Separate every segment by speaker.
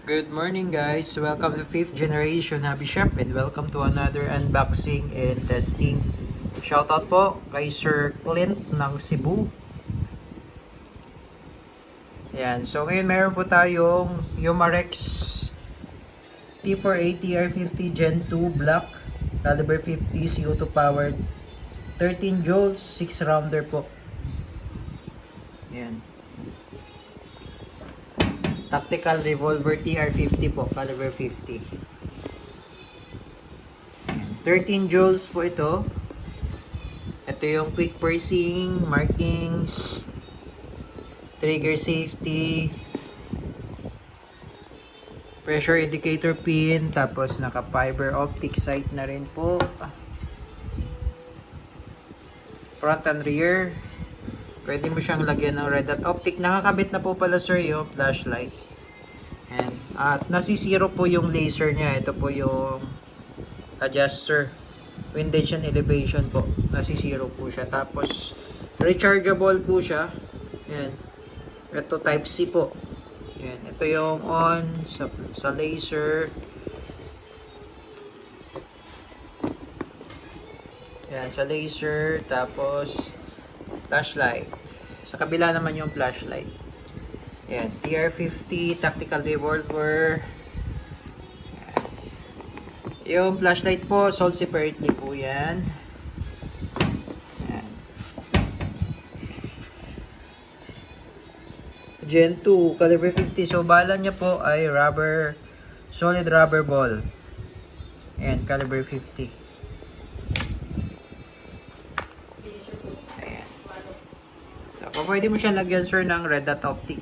Speaker 1: Good morning guys! Welcome to 5th generation Hobby Shop and welcome to another unboxing and testing. Shoutout po kay Sir Clint ng Cebu. Ayan, so ngayon meron po tayong Umarex T480 R50 Gen 2 Black caliber 50 CO2 powered 13 joules 6 rounder po. Ayan. Tactical Revolver TR50 po, caliber 50. 13 joules po ito. Ito yung quick pursing, markings, trigger safety, pressure indicator pin, tapos naka fiber optic sight na rin po. Front and rear. Pwede mo siyang lagyan ng red dot optic. Nakakabit na po pala sir yung flashlight. At nasisiro po yung laser niya. Ito po yung adjuster. Windage and elevation po. Nasisiro po siya. Tapos rechargeable po siya. Yan. Ito type C po. Yan. Ito yung on sa laser. Yan. Sa laser. Tapos flashlight. Sa kabila naman yung flashlight. Ayan, TR50 Tactical Revolver. Ayan. Yung flashlight po, sold separately po yan. Ayan. Gen 2 caliber 50. So bala niya po ay rubber, solid rubber ball. Ayan, caliber 50. O pwede mo siya lagyan sir ng red dot optic.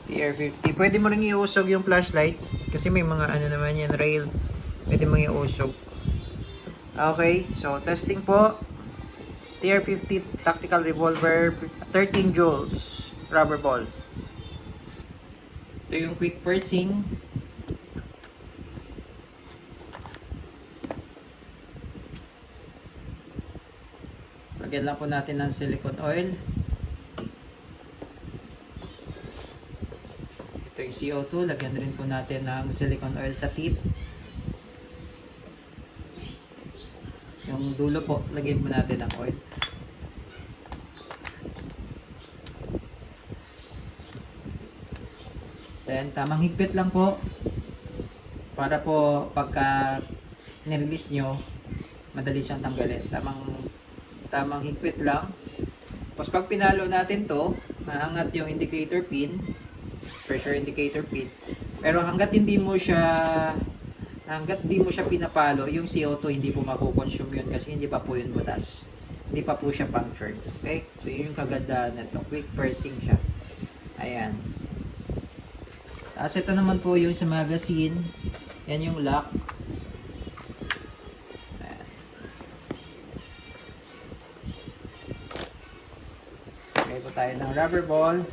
Speaker 1: TR50. Pwede mo ring iusog yung flashlight kasi may mga ano naman yan, rail. Pwede mo iusog. Okay, so testing po. TR50 Tactical Revolver 13 joules rubber ball. Ito yung quick pursing. Lagyan lang po natin ng silicone oil. Ito yung CO2. Lagyan rin po natin ng silicone oil sa tip. Yung dulo po, lagyan po natin ng oil. Then, tamang higpit lang po. Para po, pagka nirelease nyo, madali siyang tanggalin. Tamang higpit lang. Tapos, pag pinalo natin to, maangat yung indicator pin, pressure indicator pin. Pero hanggat hindi mo siya pinapalo, yung CO2 hindi po makukonsume yun kasi hindi pa po yun butas. Hindi pa po siya punctured. Okay? So, yun yung kagandahan na to. Quick pursing siya. Ayan. Tapos ito naman po yung sa magazine. Yan yung lock. Ayan. Okay po tayo ng rubber ball.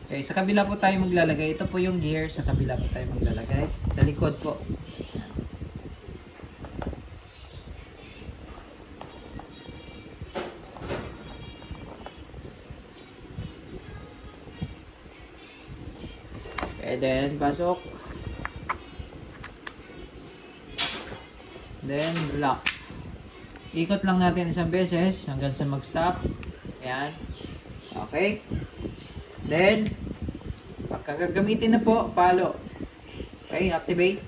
Speaker 1: Okay, sa kabila po tayo maglalagay. Ito po yung gear. Sa kabila po tayo maglalagay. Sa likod po. Okay, then pasok. Then lock. Ikot lang natin isang beses hanggang sa mag-stop. Ayan. Okay. Then, pagkagamitin na po, palo. Okay, activate.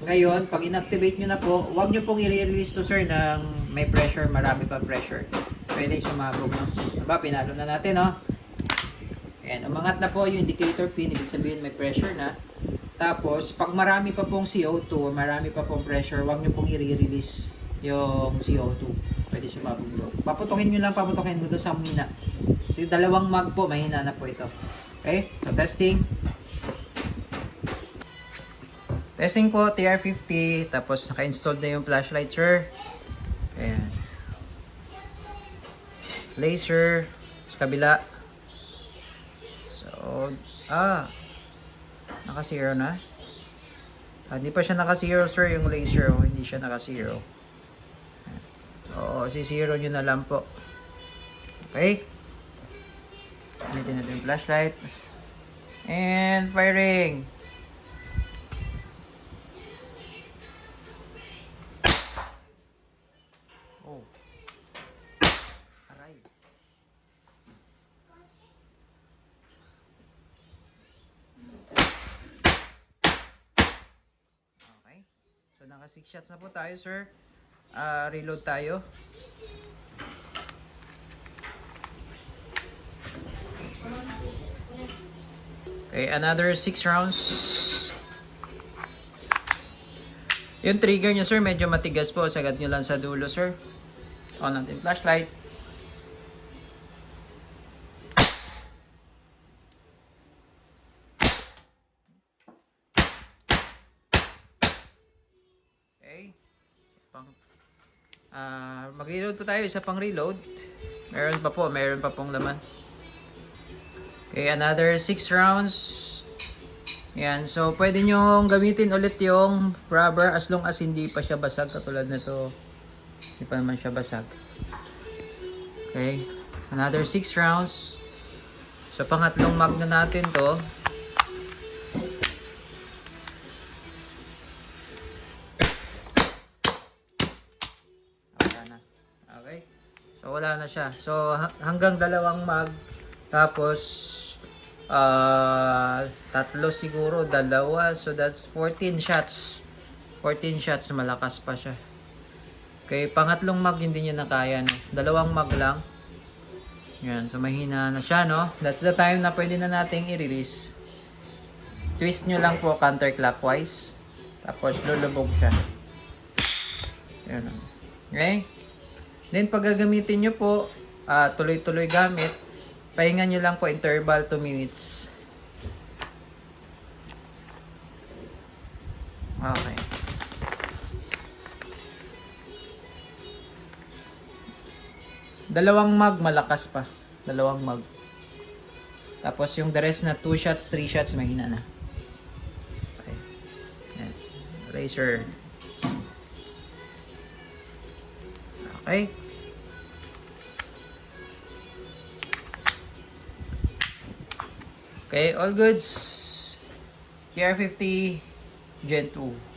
Speaker 1: Ngayon, pag inactivate nyo na po, huwag nyo pong i-release to sir ng may pressure, marami pa pressure. Pwede sumabog, no? Diba, pinalo na natin, no? Ayan, umangat na po yung indicator pin, ibig sabihin may pressure na. Tapos, pag marami pa pong CO2, marami pa pong pressure, huwag nyo pong i-release yung CO2. Pwede sumabog doon. Paputokin nyo lang, paputokin doon sa mina. Kasi dalawang mag po, mahina na po ito. Okay, so testing. Testing po, TR50. Tapos naka-install na yung flashlight, sir. Ayan. Laser. Sa kabila. So, naka-zero na. Hindi pa siya naka-zero, sir, yung laser. Hindi siya naka-zero. So, si-zero nyo na lang po. Okay? Gamitin natin yung flashlight. And firing. Oh. Aray. Okay. So, naka 6 shots na po tayo, sir. Reload tayo. Okay, another 6 rounds. Yung trigger niya, sir, medyo matigas po. Sagad nyo lang sa dulo, sir. On natin flashlight. Okay. Mag-reload po tayo. Isa pang reload. Meron pa pong laman. Okay, another 6 rounds. Yan, so pwede nyo gamitin ulit yung rubber as long as hindi pa siya basag. Katulad nito, hindi pa naman siya basag. Okay, another 6 rounds. So pangatlong mag na natin to. Okay, so wala na siya. So hanggang dalawang mag. Tapos tatlo siguro, dalawa, so that's 14 shots. 14 shots, malakas pa siya. Okay, pangatlong mag hindi niya na kaya, no? Dalawang mag lang. Yan, so mahina na siya, no? That's the time na pwede na nating i-release. Twist nyo lang po counterclockwise. Tapos lulubog siya. Yan. Okay? Then pag gagamitin nyo po, tuloy-tuloy gamit, pahinga nyo lang po interval 2 minutes. Okay. Dalawang mag, malakas pa. Dalawang mag. Tapos yung the rest na 2 shots, 3 shots, mahina na. Okay. Yan. Laser. Okay. Okay, all goods. KR50 Gen 2.